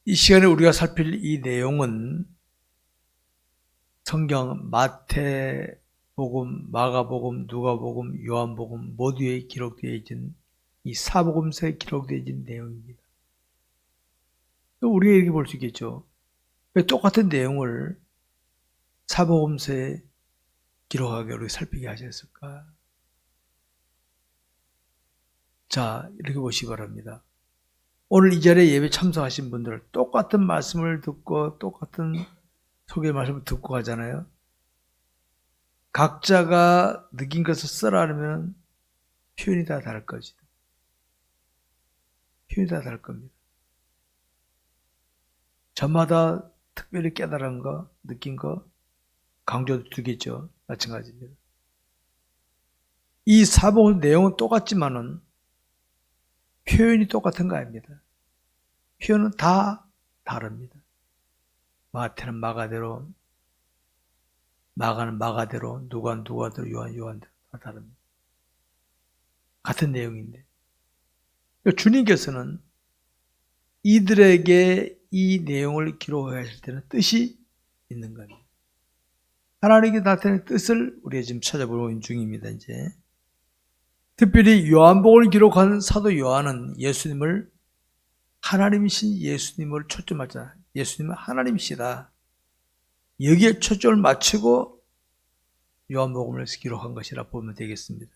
이 시간에 우리가 살필 이 내용은 성경 마태복음, 마가복음, 누가복음, 요한복음 모두에 기록되어 있는 이 사복음서에 기록되어 있는 내용입니다. 또 우리가 이렇게 볼 수 있겠죠. 왜 똑같은 내용을 사복음서에 기록하게 우리 살피게 하셨을까? 자, 이렇게 보시기 바랍니다. 오늘 이 자리에 예배 참석하신 분들 똑같은 말씀을 듣고 똑같은 소개 말씀을 듣고 가잖아요. 각자가 느낀 것을 써라 하면 표현이 다 다를 것이다. 표현이 다 다를 겁니다. 저마다 특별히 깨달은 거, 느낀 거, 강조도 두겠죠. 마찬가지입니다. 이 사복음 내용은 똑같지만은 표현이 똑같은 거 아닙니다. 표현은 다 다릅니다. 마태는 마가대로, 마가는 마가대로, 누가는 누가대로, 요한은 요한대로 다 다릅니다. 같은 내용인데. 주님께서는 이들에게 이 내용을 기록하실 때는 뜻이 있는 겁니다. 하나님께 나타낸 뜻을 우리가 지금 찾아보는 중입니다. 이제 특별히 요한복음을 기록한 사도 요한은 예수님을 하나님이신 예수님을 초점하잖아요. 예수님은 하나님이시다. 여기에 초점을 맞추고 요한복음을 기록한 것이라 보면 되겠습니다.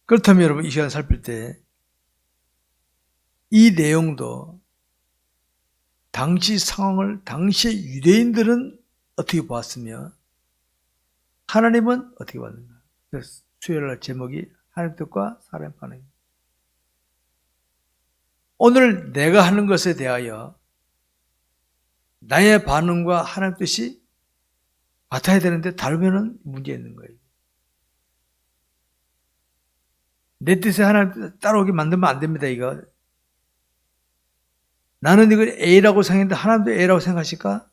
그렇다면 여러분 이 시간 살필 때 이 내용도 당시 상황을 당시의 유대인들은 어떻게 보았으며 하나님은 어떻게 봤는가? 그래서 수요일날 제목이 하나님 뜻과 사람의 반응입니다. 오늘 내가 하는 것에 대하여 나의 반응과 하나님 뜻이 같아야 되는데 다르면 문제 있는 거예요. 내 뜻에 하나님 뜻 따라오게 만들면 안 됩니다. 이거 나는 이걸 A라고 생각했는데 하나님도 A라고 생각하실까?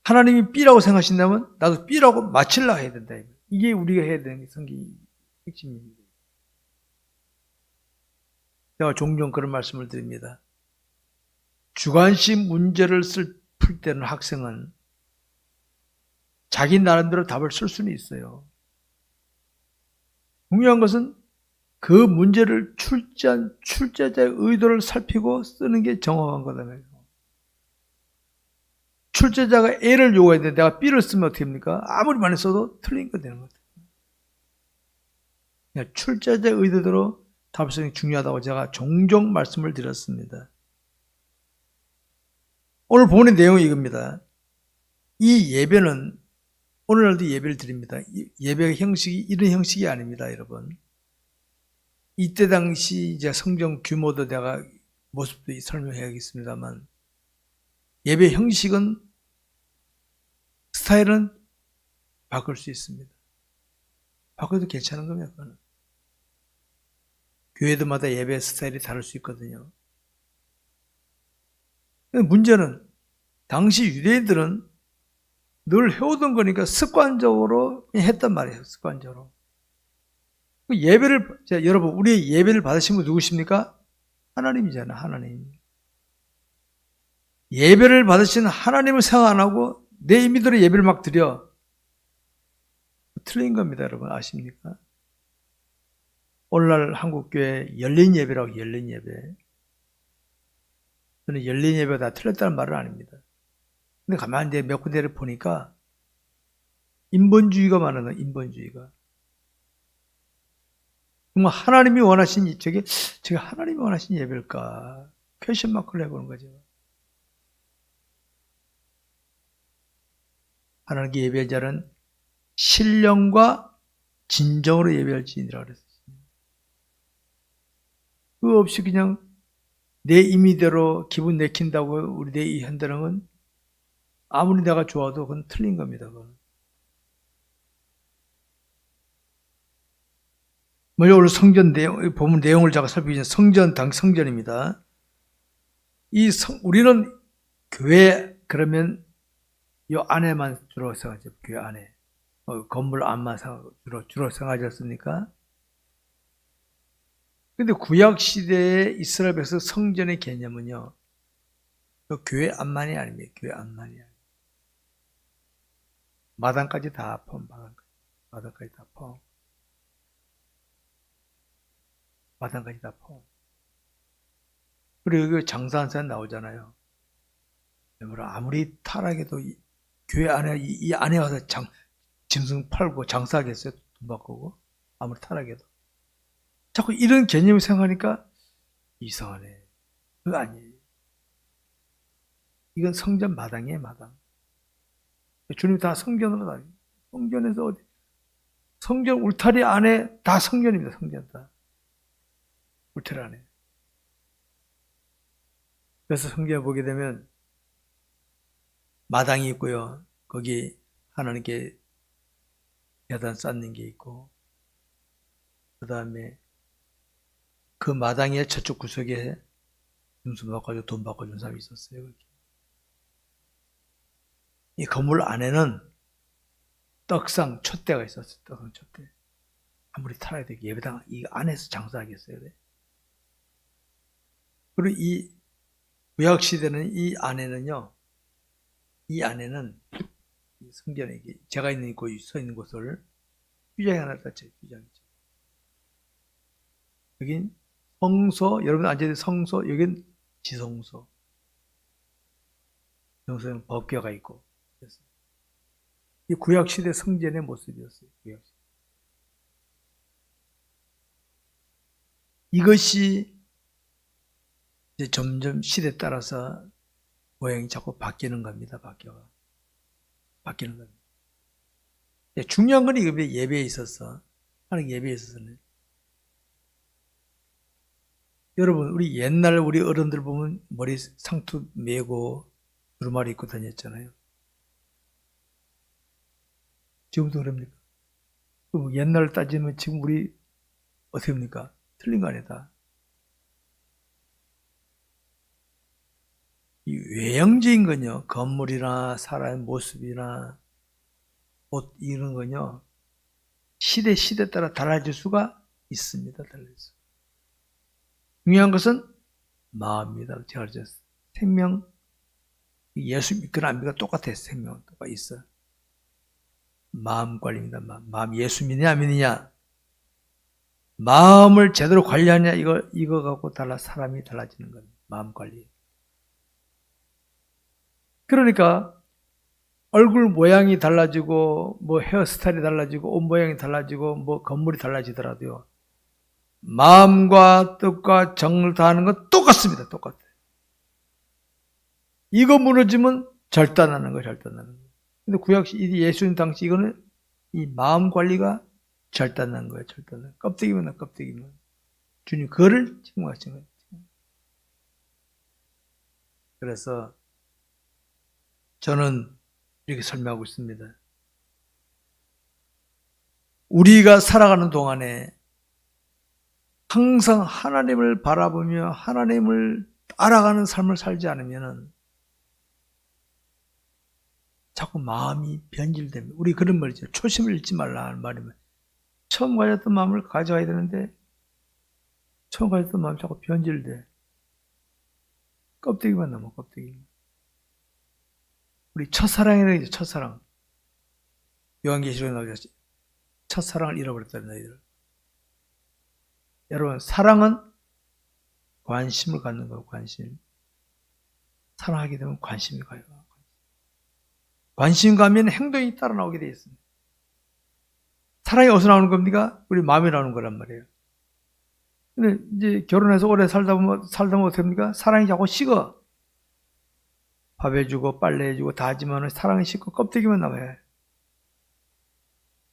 하나님이 B라고 생각하신다면 나도 B라고 맞추려고 해야 된다. 이게 우리가 해야 되는 게 성경의 핵심입니다. 제가 종종 그런 말씀을 드립니다. 주관식 문제를 풀 때는 학생은 자기 나름대로 답을 쓸 수는 있어요. 중요한 것은 그 문제를 출제자의 의도를 살피고 쓰는 게 정확한 거잖아요. 출제자가 A를 요구했는데 내가 B를 쓰면 어떻게 됩니까? 아무리 많이 써도 틀린 거 되는 거죠. 출제자의 의도대로 답을 쓰는 게 중요하다고 제가 종종 말씀을 드렸습니다. 오늘 본의 내용이 이겁니다. 이 예배는 오늘날도 예배를 드립니다. 예배의 형식이 이런 형식이 아닙니다, 여러분. 이때 당시 이제 성경 규모도 내가 모습도 설명해야겠습니다만 예배 형식은 스타일은 바꿀 수 있습니다. 바꿔도 괜찮은 겁니다. 그거는. 교회들마다 예배 스타일이 다를 수 있거든요. 문제는 당시 유대인들은 늘 해오던 거니까 습관적으로 했단 말이에요. 습관적으로. 예배를, 여러분, 우리의 예배를 받으신 분 누구십니까? 하나님이잖아요. 하나님. 예배를 받으신 하나님을 생각 안 하고 내 임의대로 예배를 막 드려. 틀린 겁니다. 여러분 아십니까? 오늘날 한국교회 열린 예배라고 열린 예배. 저는 열린 예배가 다 틀렸다는 말은 아닙니다. 근데 가만히 몇 군데를 보니까 인본주의가 많은 거예요. 인본주의가. 정말 하나님이 원하신 저게 하나님이 원하신 예배일까? 퀘스천 마크를 해보는 거죠. 하나님께 예배할 자는 신령과 진정으로 예배할지니라 그랬습니다. 그거 없이 그냥 내 임의대로 기분 내킨다고 우리 내 한다는 건 아무리 내가 좋아도 그건 틀린 겁니다. 그건. 먼저 오늘 성전 내용, 보면 내용을 제가 살피기 전에 성전입니다. 우리는 교회 그러면 요 안에만 주로 생각하죠. 교회 안에. 건물 안만 주로 생각하지 않습니까? 근데 구약 시대의 이스라엘 백성 성전의 개념은요, 교회 안만이 아닙니다. 교회 안만이 아닙니다. 마당까지 다 포함, 마당까지 다 포함. 마당까지 다 포함. 그리고 여기 장사한 사람 나오잖아요. 아무리 타락해도 교회 안에, 이 안에 와서 짐승 팔고 장사하겠어요? 돈 바꾸고? 아무리 타락해도. 자꾸 이런 개념을 생각하니까 이상하네. 그거 아니에요. 이건 성전 마당이에요, 마당. 주님 다 성전으로 다. 성전에서 어디? 성전 울타리 안에 다 성전입니다, 성전 다. 울타리 안에. 그래서 성경에 보게 되면 마당이 있고요. 거기 하나님께 계단 쌓는 게 있고, 그 다음에 그 마당의 저쪽 구석에 짐승 바꿔줘, 돈 바꿔준 사람이 있었어요. 이 건물 안에는 떡상 촛대가 있었어요. 떡상 촛대. 아무리 타락해도 되게 예배당 이 안에서 장사하겠어요. 그리고 이 구약 시대는 이 안에는요, 이 안에는 성전에 제가 있는 곳, 서 있는 곳을 규정이 하나 땄죠. 규정이죠. 여긴 성소, 여러분 앉아있는 성소, 여긴 지성소. 지성소에는 법궤가 있고. 그래서 이 구약 시대 성전의 모습이었어요. 구약 시대. 이것이 이제 점점 시대에 따라서 모양이 자꾸 바뀌는 겁니다. 바뀌는 겁니다. 중요한 건 이겁니다. 예배에 있어서. 하나님 예배에 있어서는. 여러분, 우리 옛날 우리 어른들 보면 머리 상투 메고 두루마리 입고 다녔잖아요. 지금도 그럽니까? 옛날 따지면 지금 우리 어떻게 합니까? 틀린 거 아니다. 이 외형적인 건요, 건물이나 사람의 모습이나 옷 이런 건요, 시대 따라 달라질 수가 있습니다. 달라질 수. 중요한 것은 마음입니다. 제가 그랬어요. 생명, 예수 믿거나 안 믿거나 똑같아요. 생명은 똑같이 있어. 마음 관리입니다. 마음 예수 믿느냐 안 믿느냐. 마음을 제대로 관리하냐 이거 갖고 사람이 달라지는 겁니다. 마음 관리. 그러니까 얼굴 모양이 달라지고 뭐 헤어스타일이 달라지고 옷 모양이 달라지고 뭐 건물이 달라지더라도요. 마음과 뜻과 정을 다하는 건 똑같습니다. 똑같아요. 이거 무너지면 절단하는 거예요. 절단하는 거예요. 근데 구약 예수님 당시 이거는 이 마음 관리가 절단난 거예요. 절단난. 껍데기만 껍데기만. 주님 그거를 책망하신 거예요. 그래서 저는 이렇게 설명하고 있습니다. 우리가 살아가는 동안에 항상 하나님을 바라보며 하나님을 알아가는 삶을 살지 않으면 자꾸 마음이 변질됩니다. 우리 그런 말이죠. 초심을 잃지 말라 하는 말이면 처음 가졌던 마음을 가져가야 되는데 처음 가졌던 마음이 자꾸 변질돼. 껍데기만 남아 껍데기만. 우리 첫사랑이라고 하죠. 첫사랑. 요한계시록에 나오죠. 첫사랑을 잃어버렸다는 너희들. 여러분 사랑은 관심을 갖는 거예요. 관심. 사랑하게 되면 관심이 가요. 관심 가면 행동이 따라 나오게 되어 있습니다. 사랑이 어디서 나오는 겁니까? 우리 마음에 나오는 거란 말이에요. 근데 이제 결혼해서 오래 살다 보면 어떻게 됩니까? 사랑이 자꾸 식어. 밥 해주고 빨래 해주고 다 하지만 사랑이 식고 껍데기만 남아요.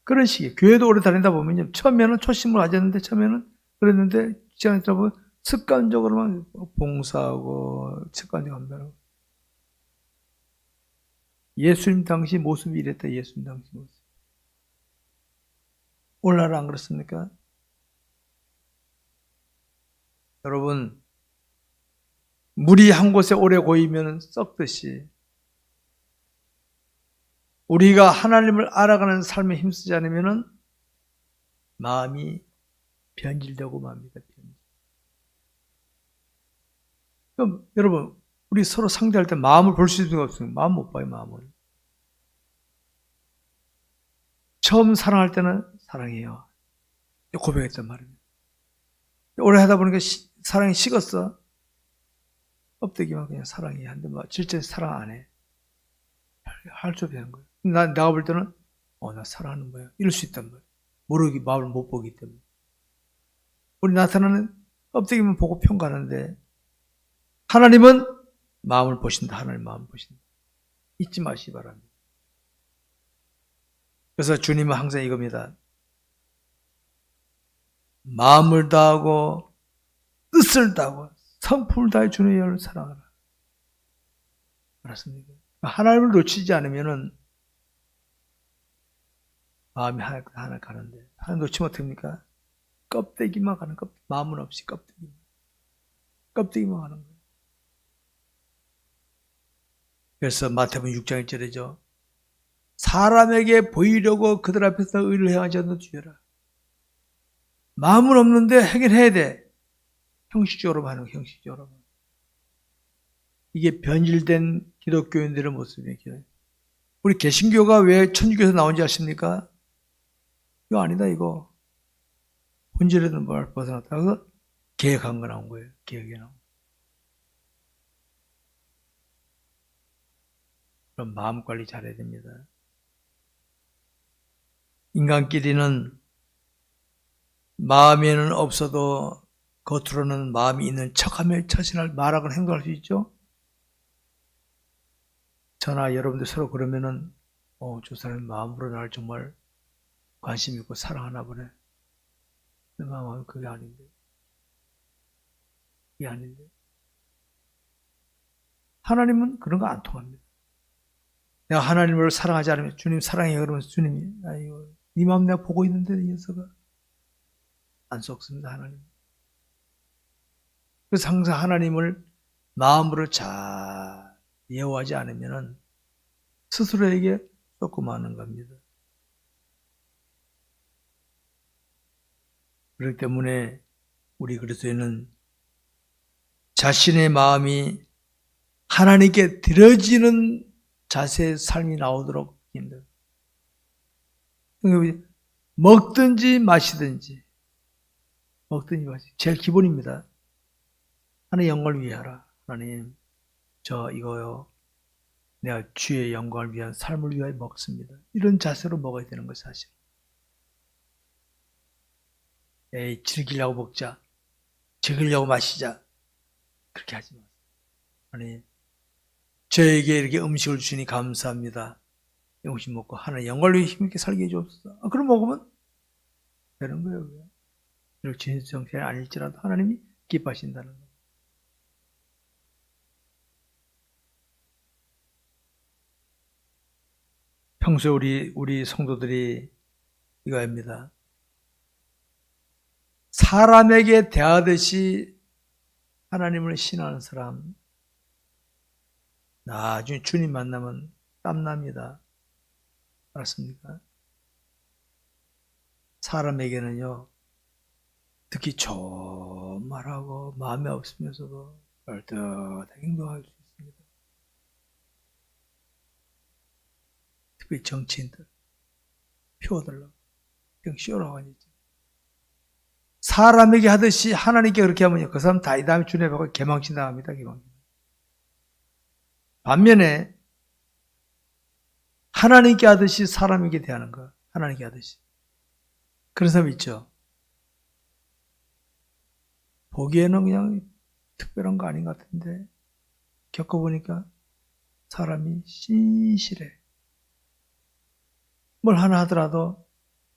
그런 식이에요. 교회도 오래 다니다 보면 처음에는 초심을 가졌는데 처음에는 그랬는데 시간이 지나 보면 습관적으로만 봉사하고 습관적으로 한다고. 예수님 당시 모습이 이랬다. 예수님 당시 모습. 오늘날 안 그렇습니까? 여러분 물이 한 곳에 오래 고이면 썩듯이 우리가 하나님을 알아가는 삶에 힘쓰지 않으면 마음이 변질되고 맙니다. 그럼 여러분, 우리 서로 상대할 때 마음을 볼 수 있는 수가 없어요. 마음 못 봐요, 마음을. 처음 사랑할 때는 사랑해요. 고백했단 말입니다. 오래 하다 보니까 사랑이 식었어. 껍데기만 그냥 사랑해. 한데 뭐 실제 사랑 안 해. 할 수 없는 거예요. 내가 볼 때는 나 사랑하는 거야. 이럴 수 있단 말이야. 모르기 마음을 못 보기 때문에. 우리 나타나는 껍데기만 보고 평가하는데 하나님은 마음을 보신다. 하나님 마음을 보신다. 잊지 마시기 바랍니다. 그래서 주님은 항상 이겁니다. 마음을 다하고 뜻을 다하고 성품을 다해 주님의 영을 사랑하라. 알았습니까? 하나님을 놓치지 않으면은 마음이 하나 가는데 하나 놓치면 어떡합니까? 껍데기만 가는 껍데기. 마음은 없이 껍데기만 가는 거예요. 그래서 마태복음 6장 1절이죠. 사람에게 보이려고 그들 앞에서 의를 행하지 않는 주여라. 마음은 없는데 해결해야 돼. 형식적으로 하는 거, 형식적으로. 이게 변질된 기독교인들의 모습이에요. 우리 개신교가 왜 천주교에서 나온지 아십니까? 이거 아니다, 이거. 본질에는 뭘 벗어났다. 그래서 개혁한 거 나온 거예요. 개혁이 나온 거. 그럼 마음 관리 잘해야 됩니다. 인간끼리는 마음에는 없어도 겉으로는 마음이 있는 척하며 처신할 말하거나 행동할 수 있죠. 저나 여러분들 서로 그러면은 저 사람이 마음으로 나를 정말 관심 있고 사랑하나 보네. 내 마음은 그게 아닌데. 그게 아닌데. 하나님은 그런 거 안 통합니다. 내가 하나님을 사랑하지 않으면 주님 사랑해 그러면서 주님이 아이고 네 마음 내가 보고 있는데 이 녀석아 안 속습니다. 하나님. 그래서 항상 하나님을 마음으로 잘 예우하지 않으면 스스로에게 쏟고 마는 겁니다. 그렇기 때문에 우리 그리스도인은 자신의 마음이 하나님께 드려지는 자세의 삶이 나오도록 힘들어요. 먹든지 마시든지 제일 기본입니다. 하나님 영광을 위해 하라. 하나님 저 이거요. 내가 주의 영광을 위한 삶을 위하여 먹습니다. 이런 자세로 먹어야 되는 것이 사실. 에이 즐기려고 먹자. 즐기려고 마시자. 그렇게 하지 마세요. 하나님 저에게 이렇게 음식을 주시니 감사합니다. 음식 먹고 하나님 영광을 위해 힘있게 살게 해주옵소서. 그럼 먹으면 되는 거예요. 비록 진실성찬이 아닐지라도 하나님이 기뻐하신다는 거예요. 평소에 우리 성도들이 이거입니다. 사람에게 대하듯이 하나님을 신하는 사람 나중에 주님 만나면 땀납니다. 알았습니까? 사람에게는요 특히 좋은 말하고 마음에 없으면서도 얼뜻하게 행동할 수 있습니다. 특히 정치인들 표어들로 그냥 쇼라고 하죠. 사람에게 하듯이 하나님께 그렇게 하면요 그 사람 다 이 다음에 주님 앞에 개망신 당합니다. 개망신. 반면에 하나님께 하듯이 사람에게 대하는 거 하나님께 하듯이 그런 사람 있죠. 보기에는 그냥 특별한 거 아닌 것 같은데 겪어보니까 사람이 신실해. 뭘 하나 하더라도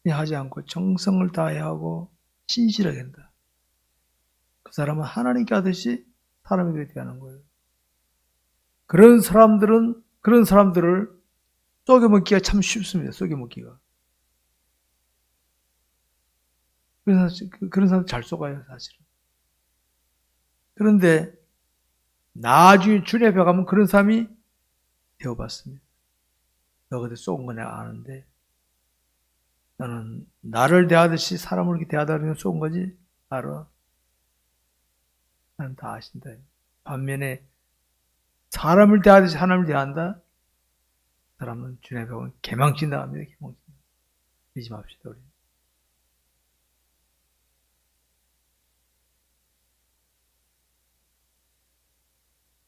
하지 않고 정성을 다해야 하고 신실하게 한다. 그 사람은 하나님께 하듯이 사람에게 대하는 거예요. 그런 사람들을 속여먹기가 참 쉽습니다. 속여먹기가. 그런 사람 잘 속아요, 사실은. 그런데 나중에 주님 앞에 가면 그런 사람이 되어봤습니다. 너 그때 속은 거 내가 아는데 너는 나를 대하듯이 사람을 이렇게 대하다 보면 속은 거지? 알아. 나는 다 아신다. 반면에 사람을 대하듯이 하나님을 대한다? 사람은 주님의 병은 개망신 당합니다. 개망신. 잊지 맙시다, 우리.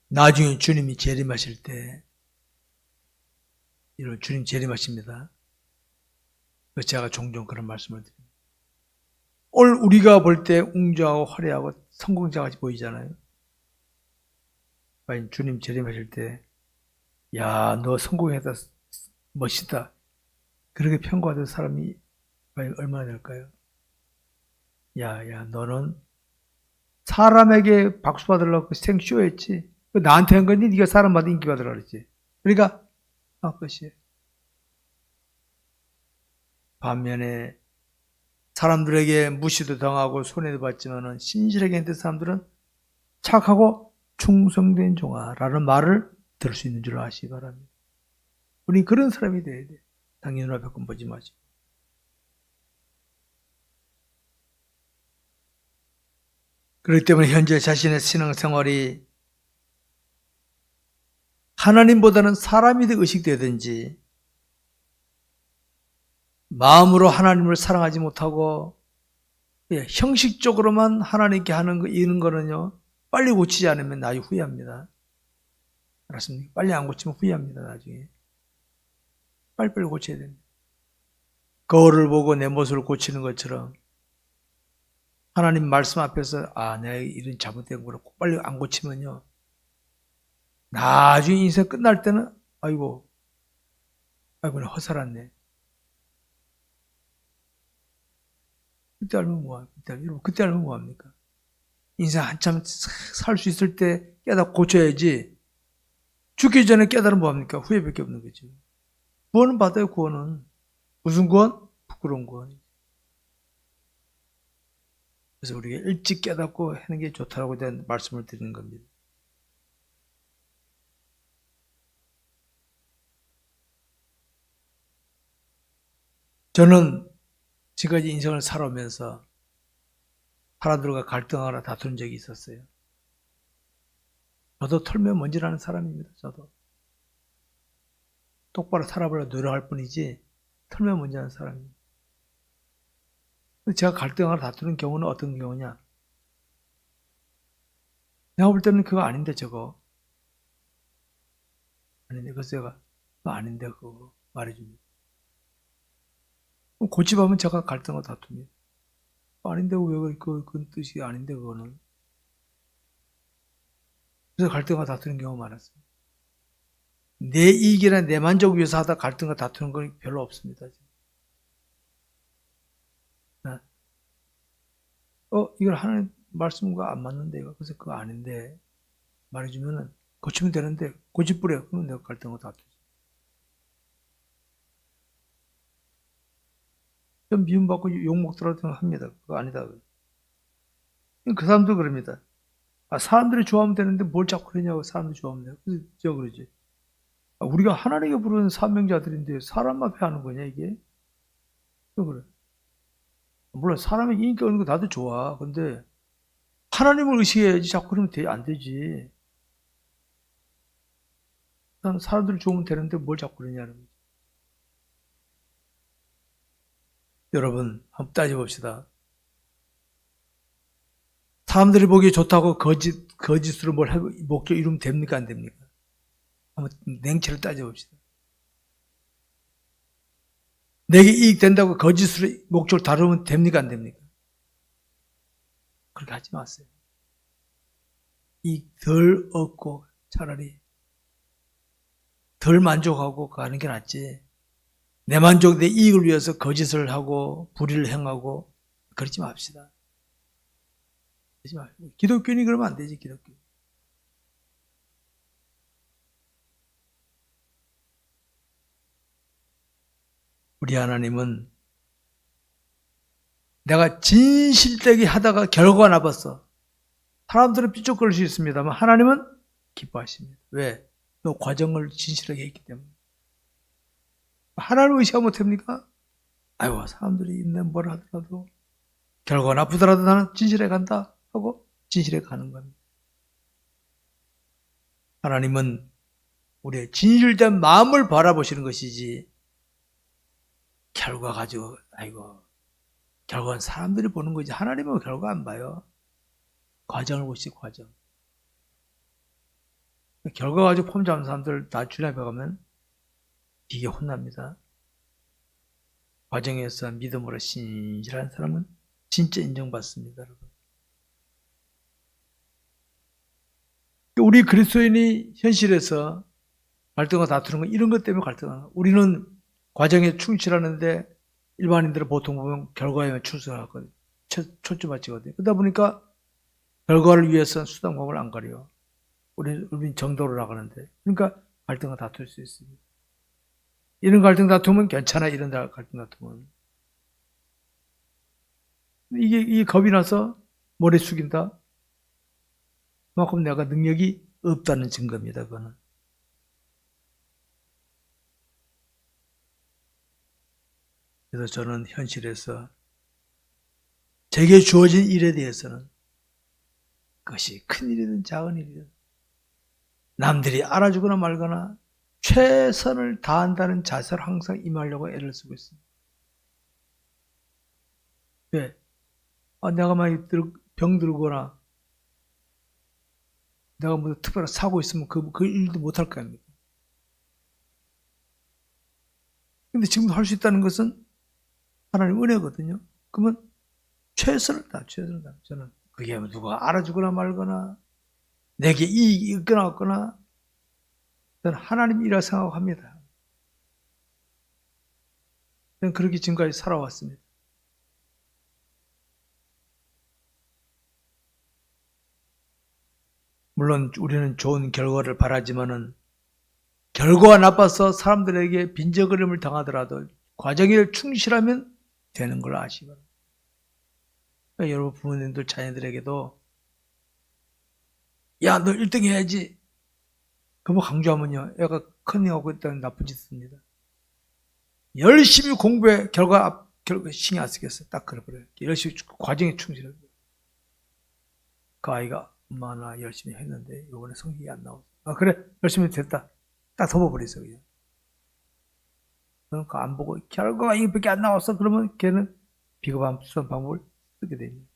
나중에 주님이 재림하실 때, 이런 주님 재림하십니다. 제가 종종 그런 말씀을 드립니다. 오늘 우리가 볼 때 웅장하고 화려하고 성공자같이 보이잖아요. 과연 주님 재림하실 때, 야, 너 성공했다, 멋있다. 그렇게 평가받은 사람이 과연 얼마나 될까요? 야, 너는 사람에게 박수 받으려고 생쇼했지. 나한테 한 거니? 네가 사람마다 인기 받으라 그랬지. 그러니까 끝이에요. 반면에 사람들에게 무시도 당하고 손해도 받지만은 신실하게 했던 사람들은 착하고 충성된 종아라는 말을 들을 수 있는 줄 아시기 바랍니다. 우리 그런 사람이 돼야 돼. 당연히 눈앞에 건 보지 마시고. 그렇기 때문에 현재 자신의 신앙생활이 하나님보다는 사람이 더 의식되든지 마음으로 하나님을 사랑하지 못하고 형식적으로만 하나님께 하는 거 이런 거는요 빨리 고치지 않으면 나중에 후회합니다. 알았습니까? 빨리 안 고치면 후회합니다. 나중에 빨리빨리 고쳐야 됩니다. 거울을 보고 내 모습을 고치는 것처럼 하나님 말씀 앞에서 내가 이런 잘못된 거를 빨리 안 고치면요 나중에 인생 끝날 때는 아이고 허살았네. 그때 알면 뭐합니까? 여러분 그때 알면 뭐합니까? 인생 한참 살 수 있을 때 깨닫고 고쳐야지. 죽기 전에 깨달으면 뭐합니까? 후회밖에 없는 거죠. 구원은 받아요. 구원은 무슨 구원? 부끄러운 구원. 그래서 우리가 일찍 깨닫고 하는 게 좋다라고 대한 말씀을 드리는 겁니다. 저는 지금까지 인생을 살아오면서 사람들과 갈등하거나 다투는 적이 있었어요. 저도 털면먼지라는 사람입니다. 저도 똑바로 살아보려고 노력할 뿐이지 털면먼지라는 사람입니다. 제가 갈등하거나 다투는 경우는 어떤 경우냐? 내가 볼 때는 그거 아닌데 저거 아닌데 그래서 제가 그거 아닌데 그거 말해줍니다. 고집하면 제가 갈등하고 다툽니다. 아닌데 왜 그 뜻이 아닌데 그거는. 그래서 갈등과 다투는 경우가 많았어요. 내 이익이나 내 만족 위해서 하다 갈등과 다투는 건 별로 없습니다. 이걸 하나님 말씀과 안 맞는데 그래서 그거 아닌데 말해주면은 고치면 되는데 고집부려 그러면 내가 갈등과 다투지. 좀 미움받고 욕먹더라도 합니다. 그거 아니다. 그 사람도 그럽니다. 사람들이 좋아하면 되는데 뭘 자꾸 그러냐고 사람들이 좋아하면 돼요. 그래서 제가 그러지. 우리가 하나님께 부르는 사명자들인데 사람 앞에 하는 거냐 이게? 또 그래. 물론 사람의 인기 없는 거 나도 좋아. 근데 하나님을 의식해야지 자꾸 그러면 안 되지. 사람들이 좋으면 되는데 뭘 자꾸 그러냐는 거지. 여러분 한번 따져봅시다. 사람들이 보기에 좋다고 거짓으로 뭘 하고 목적 이루면 됩니까 안 됩니까? 한번 냉철을 따져봅시다. 내게 이익 된다고 거짓으로 목적을 다루면 됩니까 안 됩니까? 그렇게 하지 마세요. 이익 덜 얻고 차라리 덜 만족하고 가는 게 낫지. 내 만족, 내 이익을 위해서 거짓을 하고 불의를 행하고 그러지 맙시다. 그러지 마시고. 기독교인이 그러면 안 되지. 기독교. 우리 하나님은 내가 진실되게 하다가 결과가 나빴어. 사람들은 삐쩍거릴 수 있습니다만 하나님은 기뻐하십니다. 왜? 너 과정을 진실하게 했기 때문에. 하나님을 의식하면 못합니까? 아이고 사람들이 뭐라 하더라도 결과가 나쁘더라도 나는 진실해 간다 하고 진실해 가는 겁니다. 하나님은 우리의 진실된 마음을 바라보시는 것이지 결과 가지고 결과는 사람들이 보는 거지 하나님은 결과 안 봐요. 과정을 보시지 과정. 결과 가지고 폼 잡는 사람들 다 주님 앞에 가면 되게 혼납니다. 과정에서 믿음으로 신실한 사람은 진짜 인정받습니다. 여러분. 우리 그리스도인이 현실에서 갈등과 다투는 건 이런 것 때문에 갈등하는 거예요. 우리는 과정에 충실하는데 일반인들은 보통 보면 결과에만 출석하거든요. 초점 맞추거든요. 그러다 보니까 결과를 위해서는 수단법을 안 가려요. 우리는 정도로 나가는데. 그러니까 갈등과 다툴 수 있습니다. 이런 갈등 다투면 괜찮아. 이런 갈등 다투면. 이게 겁이 나서 머리 숙인다. 그만큼 내가 능력이 없다는 증거입니다. 그거는. 그래서 저는 현실에서 제게 주어진 일에 대해서는 그것이 큰 일이든 작은 일이든 남들이 알아주거나 말거나 최선을 다한다는 자세로 항상 임하려고 애를 쓰고 있습니다. 왜? 내가 만약 병 들거나 내가 뭐 특별한 사고 있으면 그 일도 못할 거 아닙니까? 근데 지금도 할 수 있다는 것은 하나님 은혜거든요. 그러면 최선을 다. 저는 그게 누가 알아주거나 말거나 내게 이익이 있거나 없거나 저는 하나님이라 생각합니다. 저는 그렇게 지금까지 살아왔습니다. 물론 우리는 좋은 결과를 바라지만은 결과가 나빠서 사람들에게 빈정거림을 당하더라도 과정에 충실하면 되는 걸 아시기 바랍니다. 그러니까 여러분 부모님들 자녀들에게도 야, 너 1등 해야지. 그거 강조하면요. 애가 컨닝하고 있다는 나쁜 짓 씁니다. 열심히 공부해. 결과 신경 안 쓰겠어요. 딱 그래버려요. 열심히 과정에 충실해요. 그 아이가 엄마 나 열심히 했는데 이번에 성적이 안 나왔어. 그래 열심히 됐다. 딱 덮어버리세요. 그냥. 그러니까 안 보고 결과가 이거밖에 안 나왔어. 그러면 걔는 비겁한 수단 방법을 쓰게 됩니다.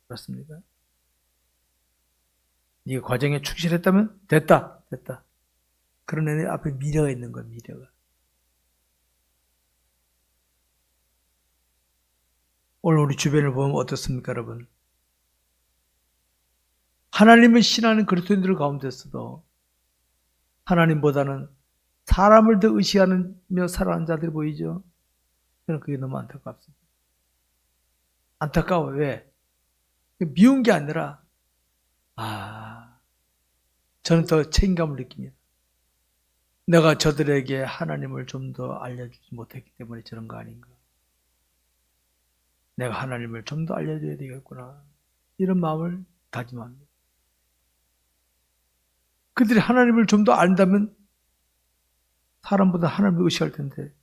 그렇습니까? 네가 과정에 충실했다면 됐다. 그런 애들 앞에 미래가 있는 거야. 미래가. 오늘 우리 주변을 보면 어떻습니까 여러분? 하나님을 신하는 그리스도인들 가운데서도 하나님보다는 사람을 더 의식하며 살아가는 자들이 보이죠. 저는 그게 너무 안타깝습니다. 안타까워요. 왜? 미운 게 아니라 저는 더 책임감을 느낍니다. 내가 저들에게 하나님을 좀 더 알려주지 못했기 때문에 저런 거 아닌가. 내가 하나님을 좀 더 알려줘야 되겠구나. 이런 마음을 다짐합니다. 그들이 하나님을 좀 더 안다면 사람보다 하나님을 의식할 텐데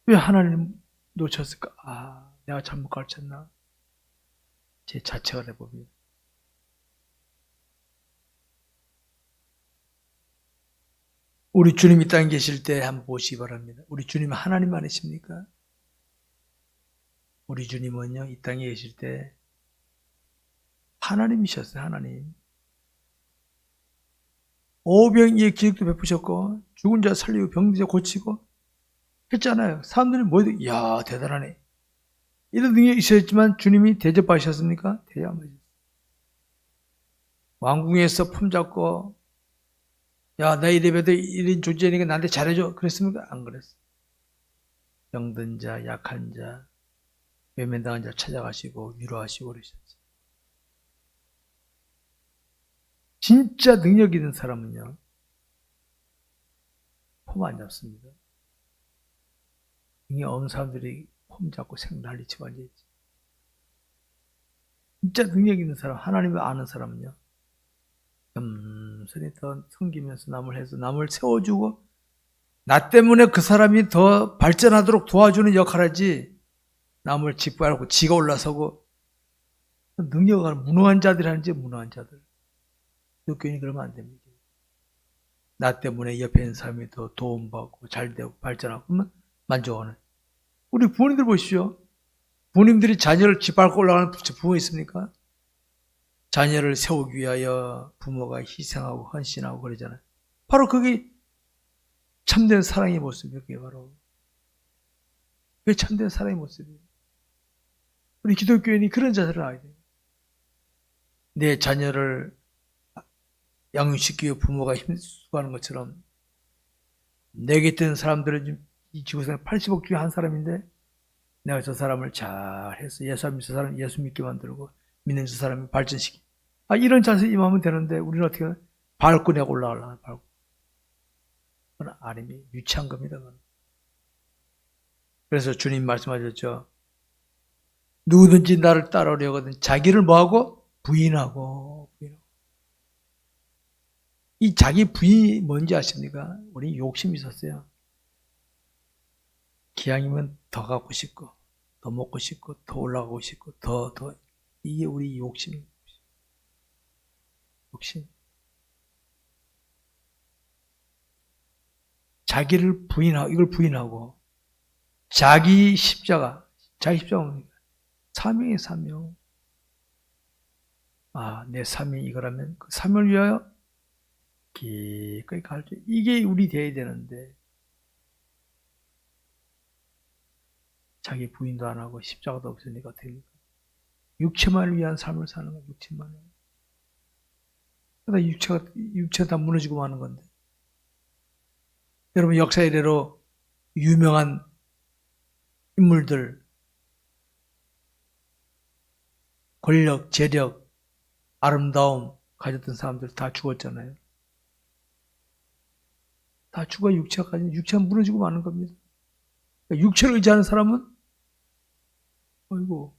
왜 하나님 놓쳤을까? 내가 잘못 가르쳤나? 제 자책을 해봅니다. 우리 주님이 땅에 계실 때 한번 보시기 바랍니다. 우리 주님은 하나님 아니십니까? 우리 주님은요, 이 땅에 계실 때 하나님이셨어요, 하나님. 오병이의 기적도 베푸셨고, 죽은 자 살리고 병든 자 고치고 했잖아요. 사람들이 뭐해도, 이야, 대단하네. 이런 능력이 있었지만 주님이 대접하셨습니까? 대접 안 받으셨어요. 왕궁에서 품 잡고, 야, 나 이래봬도 이런 존재니까 나한테 잘해줘. 그랬습니까? 안 그랬어요. 병든 자, 약한 자, 외면당한 자 찾아가시고 위로하시고 그러셨어요. 진짜 능력 있는 사람은요, 폼 안 잡습니다. 능력 없는 사람들이 폼 잡고 난리치고 앉아있지. 진짜 능력 있는 사람, 하나님을 아는 사람은요, 겸손히 더 섬기면서 남을 세워주고, 나 때문에 그 사람이 더 발전하도록 도와주는 역할을 하지, 남을 짓밟고 지가 올라서고, 능력을 무능한 자들이 하는지 무능한 자들. 기독교인이 그러면 안 됩니다. 나 때문에 옆에 있는 사람이 더 도움받고 잘되고 발전하고 그러면 만족하는. 우리 부모님들 보십시오. 부모님들이 자녀를 짓밟고 올라가는 부모 있습니까? 자녀를 세우기 위하여 부모가 희생하고 헌신하고 그러잖아요. 바로 그게 참된 사랑의 모습이에요. 그게 바로. 그게 참된 사랑의 모습이에요. 우리 기독교인이 그런 자세를 알아야 돼요. 내 자녀를 양육시키기 위해 부모가 힘쓰는 것처럼 내 곁에 있는 사람들은 이 지구상에 80억 중에 한 사람인데 내가 저 사람을 잘해서 예수 믿게 만들고 믿는 저 사람을 발전시키. 이런 자세 임하면 되는데 우리는 어떻게 하나? 밟고 내가 올라가려나 밟고. 그건 아닙니다. 유치한 겁니다. 그건. 그래서 주님 말씀하셨죠. 누구든지 나를 따라오려거든 자기를 뭐하고? 부인하고. 이 자기 부인이 뭔지 아십니까? 우리 욕심이 있었어요. 기왕이면 더 갖고 싶고, 더 먹고 싶고, 더 올라가고 싶고, 더. 이게 우리 욕심입니다. 욕심. 자기를 부인하고, 이걸 부인하고, 자기 십자가 뭡니까? 사명이에요, 사명. 내 사명이 이거라면, 그 사명을 위하여 기꺼이 가르쳐. 이게 우리 돼야 되는데, 자기 부인도 안 하고 십자가도 없으니까 어떻게 됩니까? 육체만을 위한 삶을 사는 거야, 육체만을. 그러다 육체가 다 무너지고 마는 건데. 여러분, 역사 이래로 유명한 인물들, 권력, 재력, 아름다움 가졌던 사람들 다 죽었잖아요. 다 죽어 육체가 무너지고 마는 겁니다. 육체를 의지하는 사람은 아이고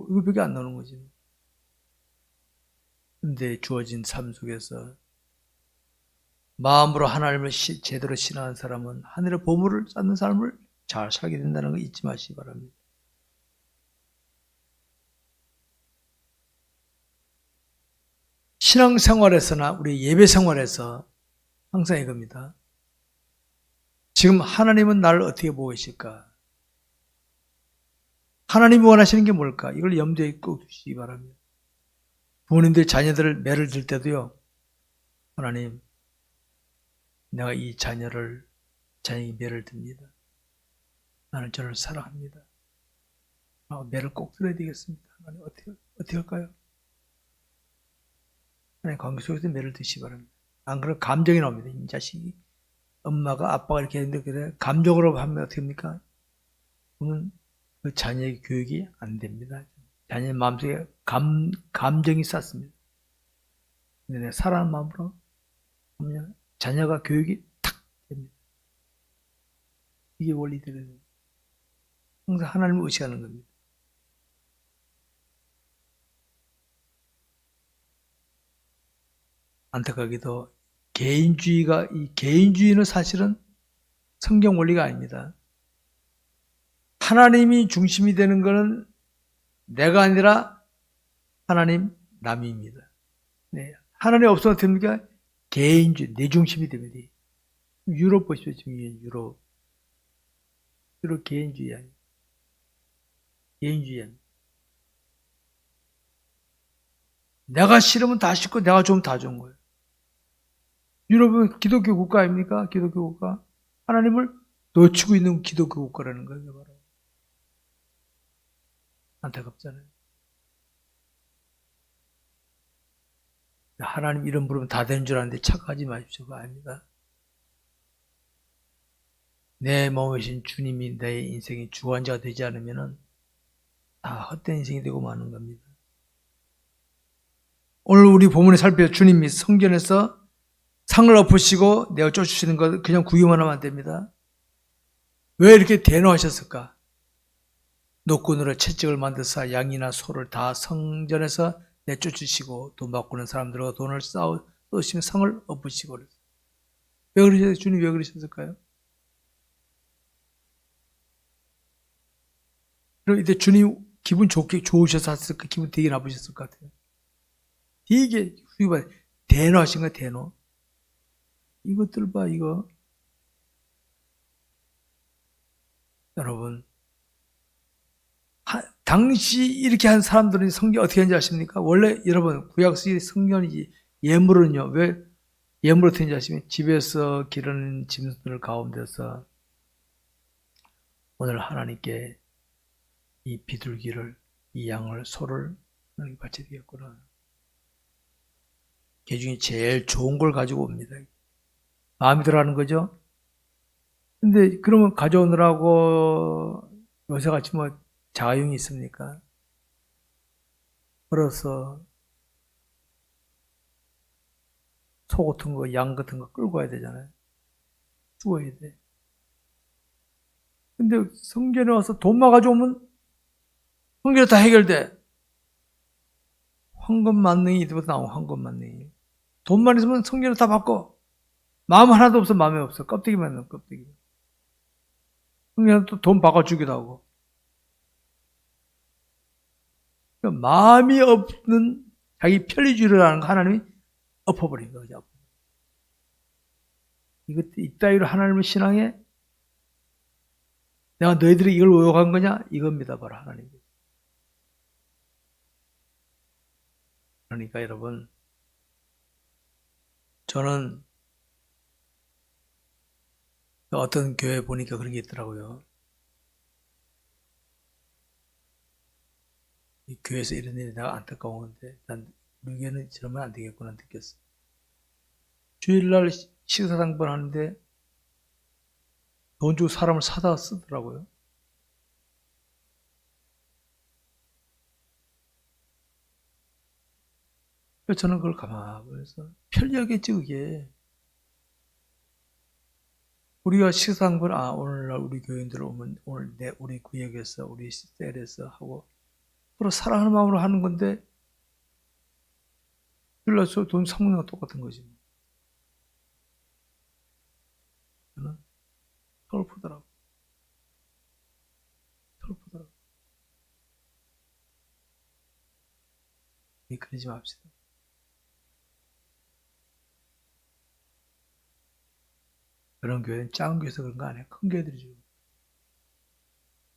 이거밖에 안 나오는 거지. 근데 주어진 삶 속에서 마음으로 하나님을 제대로 신뢰하는 사람은 하늘의 보물을 쌓는 삶을 잘 살게 된다는 거 잊지 마시기 바랍니다. 신앙생활에서나 우리 예배생활에서 항상 이겁니다. 지금 하나님은 나를 어떻게 보고 계실까? 하나님이 원하시는 게 뭘까? 이걸 염두에 꼭 두시기 바랍니다. 부모님들 자녀들을 매를 들 때도요. 하나님, 내가 이 자녀에게 매를 듭니다. 나는 저를 사랑합니다. 매를 꼭 들어야 되겠습니다. 하나님 어떻게 할까요? 하나님 관계 속에서 매를 드시기 바랍니다. 안 그러면 감정이 나옵니다. 이 자식이 엄마가 아빠가 이렇게 했는데 그래 감정으로 하면 어떻게 합니까? 그러면 그 자녀의 교육이 안 됩니다. 자녀의 마음속에 감정이 쌓습니다. 근데 내가 사랑하는 마음으로 하면 자녀가 교육이 탁 됩니다. 이게 원리들이에요. 항상 하나님을 의식하는 겁니다. 안타깝게도 개인주의는 사실은 성경 원리가 아닙니다. 하나님이 중심이 되는 것은 내가 아니라 하나님 남입니다. 네. 하나님 없으면 어떻게 됩니까? 개인주의, 내 중심이 됩니다. 유럽 보십시오. 지금 유럽 개인주의 아니에요. 개인주의 아니에요. 내가 싫으면 다 싫고 내가 좋으면 다 좋은 거예요. 유럽은 기독교 국가 아닙니까? 기독교 국가. 하나님을 놓치고 있는 기독교 국가라는 거예요. 바로. 안타깝잖아요. 하나님 이름 부르면 다 되는 줄 아는데 착각하지 마십시오. 그거 아닙니다. 내 몸이신 주님이 내 인생의 주관자가 되지 않으면 다 헛된 인생이 되고 마는 겁니다. 오늘 우리 본문에 살펴 주님이 성전에서 상을 엎으시고 내어 쫓으시는 것 그냥 구경만 하면 안 됩니다. 왜 이렇게 대노하셨을까? 노끈으로 채찍을 만드사 양이나 소를 다 성전에서 내쫓으시고 돈 바꾸는 사람들과 돈을 쏘시며 상을 엎으시고 왜 그러셨어요? 주님 왜 그러셨을까요? 그럼 이때 주님 기분 좋으셨을까? 기분 되게 나쁘셨을 것 같아요. 되게 대노하신 거예요, 대노. 이것들 봐, 이거. 여러분, 당시 이렇게 한 사람들은 성경 어떻게 했는지 아십니까? 원래 여러분, 구약시 성경이지, 예물은요, 왜 예물을 어떻게 했는지 아십니까? 집에서 기르는 짐승들 가운데서 오늘 하나님께 이 비둘기를, 이 양을, 소를 하나님께 바쳐드리겠구나. 그 중에 제일 좋은 걸 가지고 옵니다. 마음이 들어가는 거죠? 근데 그러면 가져오느라고 요새같이 뭐 자가용이 있습니까? 그래서 소 같은 거, 양 같은 거 끌고 와야 되잖아요. 죽어야 돼. 근데 성전에 와서 돈만 가져오면 성전에 다 해결돼. 황금 만능이 이때부터 나온 황금 만능이. 돈만 있으면 성전에 다 바꿔. 마음 하나도 없어, 마음에 없어. 껍데기만 넣어, 껍데기. 성전에 또 돈 바꿔주기도 하고. 그러니까 마음이 없는 자기 편리주의라는 거 하나님이 엎어버린 거죠. 이것, 이따위로 하나님을 신앙해? 내가 너희들이 이걸 왜곡한 거냐? 이겁니다, 바로 하나님. 그러니까 여러분, 저는 어떤 교회 보니까 그런 게 있더라고요. 이 교회에서 이런 일이 내가 안타까운 건데, 난 우리 교회는 저러면 안 되겠구나 느꼈어. 주일날 식사당번 하는데 돈 주고 사람을 사다 쓰더라고요. 그래서 저는 그걸 가만히 보면서 편리하겠지, 그게. 우리가 식사당번, 오늘날 우리 교인들 오면 오늘 우리 구역에서, 우리 셀에서 하고 서로 사랑하는 마음으로 하는 건데, 주일날 돈 사먹는 거 똑같은 거지. 저는 서글프더라고. 서글프더라고. 그러지 맙시다. 그런 교회는 작은 교회에서 그런 거 아니야. 큰 교회들이 주고.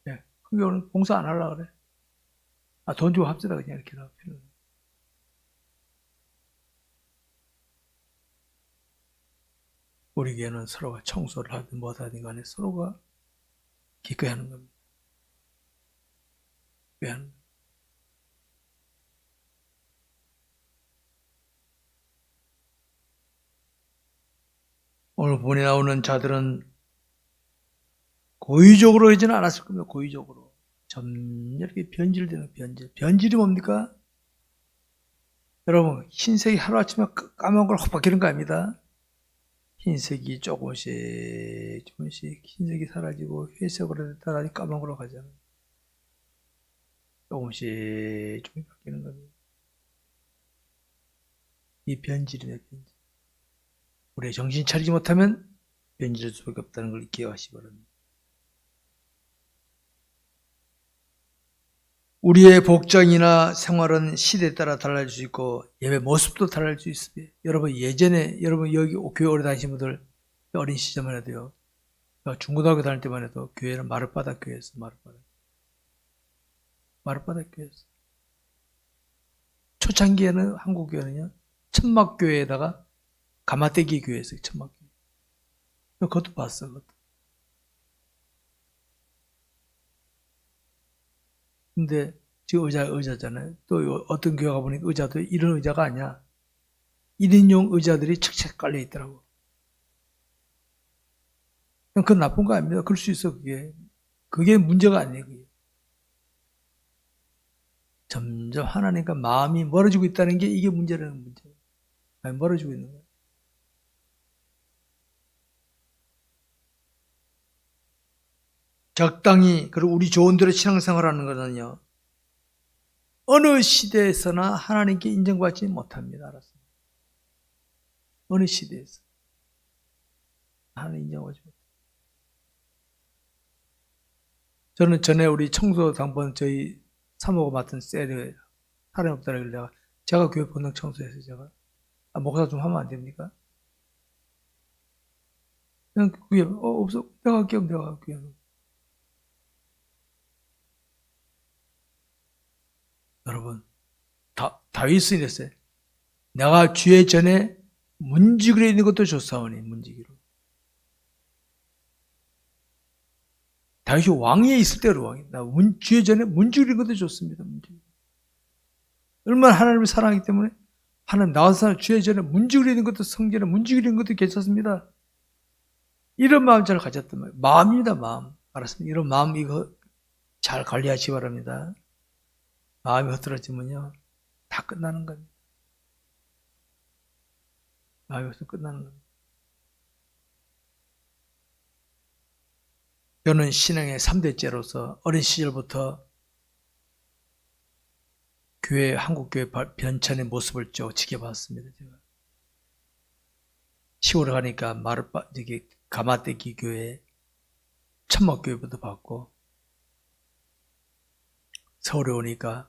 네, 큰 교회는 봉사 안 하려고 그래. 돈 주고 합시다. 그냥 이렇게 나와. 우리 교회는 서로가 청소를 하든 뭐든 하든 간에 서로가 기꺼이 하는 겁니다. 왜 하는 겁니다. 오늘 본에 나오는 자들은 고의적으로 하지는 않았을 겁니다. 고의적으로. 점점 이렇게 변질되는 변질. 변질이 뭡니까? 여러분, 흰색이 하루아침에 까만 걸로 확 바뀌는 거 아닙니다. 흰색이 조금씩 흰색이 사라지고 회색으로 따라니 까만 걸로 가잖아요. 조금씩 바뀌는 겁니다. 이 변질이네, 변질. 우리가 정신 차리지 못하면 변질할 수밖에 없다는 걸 기억하시기 바랍니다. 우리의 복장이나 생활은 시대에 따라 달라질 수 있고 예배 모습도 달라질 수 있습니다. 여러분 예전에 여러분 여기 교회 오래 다니신 분들 어린 시절만 해도요. 중고등학교 다닐 때만 해도 교회는 마룻바닥 교회였어. 마룻바닥 교회였어. 초창기에는 한국 교회는요. 천막 교회에다가 가마떼기 교회였어요. 천막 교회. 그것도 봤어. 그것도. 근데 지금 의자잖아요. 또 어떤 교회 가보니까 의자도 이런 의자가 아니야. 1인용 의자들이 착착 깔려 있더라고. 그건 나쁜 거 아닙니다. 그럴 수 있어, 그게. 그게 문제가 아니에요, 그게. 점점 하나님과 마음이 멀어지고 있다는 게 이게 문제라는 문제예요. 멀어지고 있는 거예요. 적당히, 그리고 우리 좋은 대로 신앙생활하는 것은요, 어느 시대에서나 하나님께 인정받지 못합니다. 알았습니다. 어느 시대에서. 하나님 인정하지 못합니다. 저는 전에 우리 청소 당번 저희 사모가 맡은 셀에 사람이 없다라 그러다가 제가 교회 본당 청소해서 제가 목사 좀 하면 안 됩니까? 그냥 그게 없어. 내가 할게요. 내가 할게요. 여러분, 다윗은 이랬어요. 내가 주의 전에 문지기로 있는 것도 좋사오니 문지기로. 다윗이 왕위에 있을 때로 왕이. 나 주의 전에 문지기로 있는 것도 좋습니다. 문지기로. 얼마나 하나님을 사랑하기 때문에 하나님 나와서 주의 전에 문지기로 있는 것도 성전에 문지기로 있는 것도 괜찮습니다. 이런 마음 잘 가졌단 말이에요. 마음입니다. 마음. 알았습니다. 이런 마음 이거 잘 관리하시기 바랍니다. 마음이 흐트러지면요 다 끝나는 겁니다. 마음이 없으면 끝나는 겁니다. 저는 신앙의 3대째로서 어린 시절부터 교회, 한국교회 변천의 모습을 쭉 지켜봤습니다. 제가. 시골에 가니까 저기 가마떼기 교회, 천막교회부터 봤고, 서울에 오니까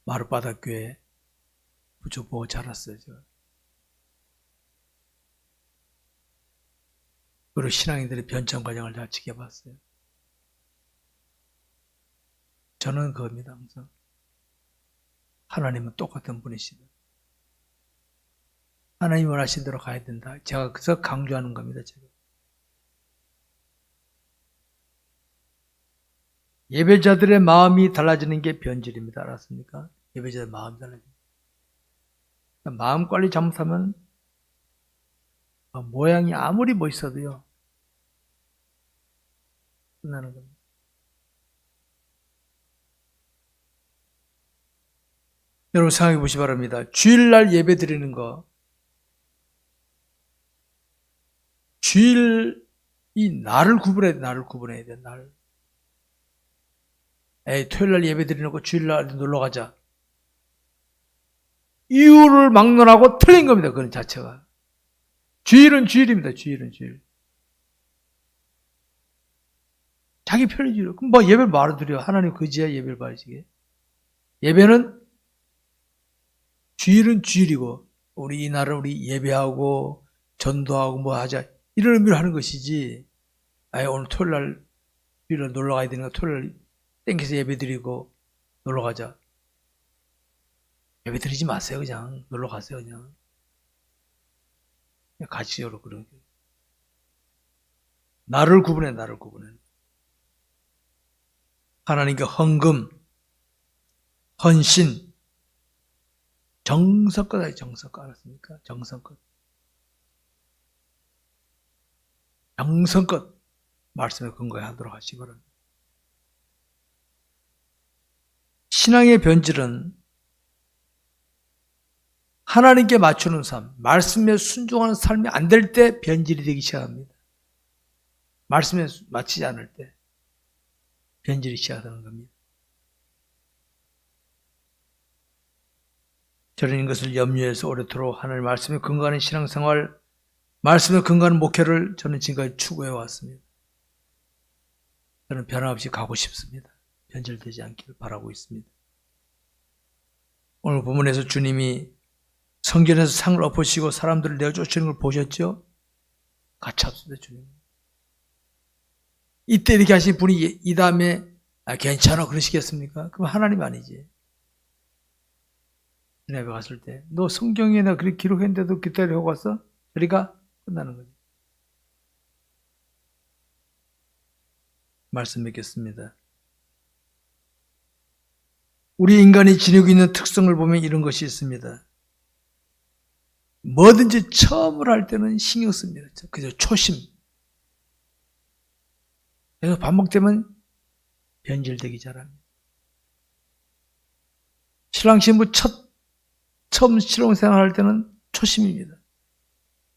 마룻바닥교회 쭉 보고 자랐어요. 제가. 그리고 신앙인들의 변천 과정을 다 지켜봤어요. 저는 그겁니다. 항상. 하나님은 똑같은 분이시다. 하나님 원하신 대로 가야 된다. 제가 그래서 강조하는 겁니다. 제가. 예배자들의 마음이 달라지는 게 변질입니다. 알았습니까? 예배자들 마음이 달라집니다. 마음 관리 잘못하면 모양이 아무리 멋있어도요. 끝나는 겁니다. 여러분 생각해 보시기 바랍니다. 주일날 예배 드리는 거, 주일 이 날을 구분해야 돼. 날을 구분해야 돼. 날. 토요일날 예배 드리는 거 주일날 놀러 가자. 이유를 막론하고 틀린 겁니다. 그건 자체가. 주일은 주일입니다. 주일은 주일. 자기 편의주의. 그럼 뭐 예배를 말아 드려. 하나님 그지야 예배를 바라시게. 예배는 주일은 주일이고 우리 이날은 우리 예배하고 전도하고 뭐 하자 이런 의미로 하는 것이지. 오늘 토요일날 주일날 놀러 가야 되니까 토요일날 땡겨서 예배 드리고 놀러 가자. 예배 드리지 마세요. 그냥 놀러 가세요. 그냥 가시죠. 그런 게. 나를 구분해. 나를 구분해. 하나님께 헌금, 헌신, 정성껏 하지. 정성껏. 알았습니까? 정성껏. 정성껏 말씀에 근거하도록 하시기 바랍니다. 신앙의 변질은 하나님께 맞추는 삶, 말씀에 순종하는 삶이 안 될 때 변질이 되기 시작합니다. 말씀에 맞추지 않을 때 변질이 시작하는 겁니다. 저는 이것을 염려해서 오래도록 하나님의 말씀에 근거하는 신앙생활, 말씀에 근거하는 목회를 저는 지금까지 추구해 왔습니다. 저는 변함없이 가고 싶습니다. 변질되지 않기를 바라고 있습니다. 오늘 본문에서 주님이 성전에서 상을 엎으시고 사람들을 내쫓으는 걸 보셨죠? 가차없습니다. 주님. 이때 이렇게 하신 분이 이 다음에 괜찮아 그러시겠습니까? 그럼 하나님 아니지. 주님 앞에 갔을 때 너 성경에 나 그렇게 기록했는데도 기다리고 갔어? 그러니까 끝나는 거지. 말씀 맺겠습니다. 우리 인간이 지니고 있는 특성을 보면 이런 것이 있습니다. 뭐든지 처음으로 할 때는 신경 씁니다. 그저 초심. 그래서 반복되면 변질되기 잘합니다. 신랑 신부 처음 신혼생활 할 때는 초심입니다.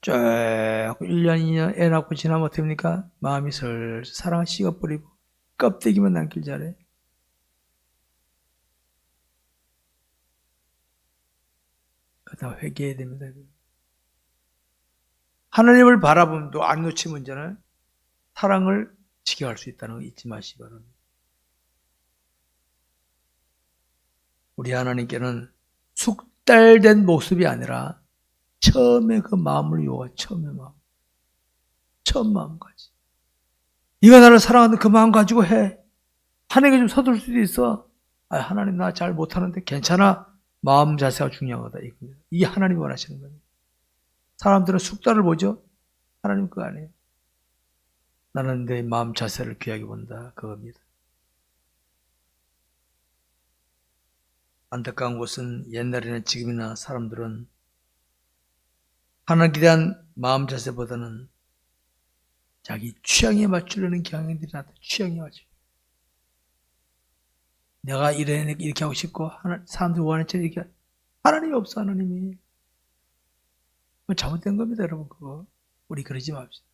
쭉 1년, 2년 애 낳고 지나면 어떻습니까? 마음이 슬슬 사랑을 식어버리고 껍데기만 남길 잘해. 그러다 회개해야 됩니다. 하나님을 바라보면도 안 놓치면 문제는 사랑을 지켜갈 수 있다는 거 잊지 마시기 바랍니다. 우리 하나님께는 숙달된 모습이 아니라 처음에 그 마음을 요구하 처음의 마음. 처음 마음가짐. 네가 나를 사랑하는 그 마음 가지고 해. 하나님께 좀 서둘 수도 있어. 아, 하나님 나 잘 못하는데 괜찮아. 마음 자세가 중요하다. 이게 하나님이 원하시는 거예요. 사람들은 숙달을 보죠. 하나님 그거 아니에요. 나는 내 마음 자세를 귀하게 본다. 그겁니다. 안타까운 것은 옛날에나 지금이나 사람들은 하나님에 대한 마음 자세보다는 자기 취향에 맞추려는 경향들이 나타. 취향에 맞추. 내가 이렇게 하고 싶고 사람들이 원하는 대로 이렇게. 하나님이 없어. 하나님이. 잘못된 겁니다. 여러분 그거. 우리 그러지 맙시다.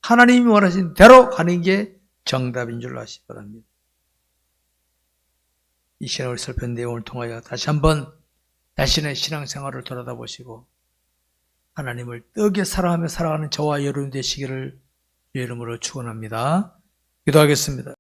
하나님이 원하신 대로 가는 게 정답인 줄로 아시기 바랍니다. 이 시간을 살펴본 내용을 통하여 다시 한번 자신의 신앙생활을 돌아다보시고 하나님을 뜨겁게 사랑하며 살아가는 저와 여러분 되시기를 주의 이름으로 축원합니다. 기도하겠습니다.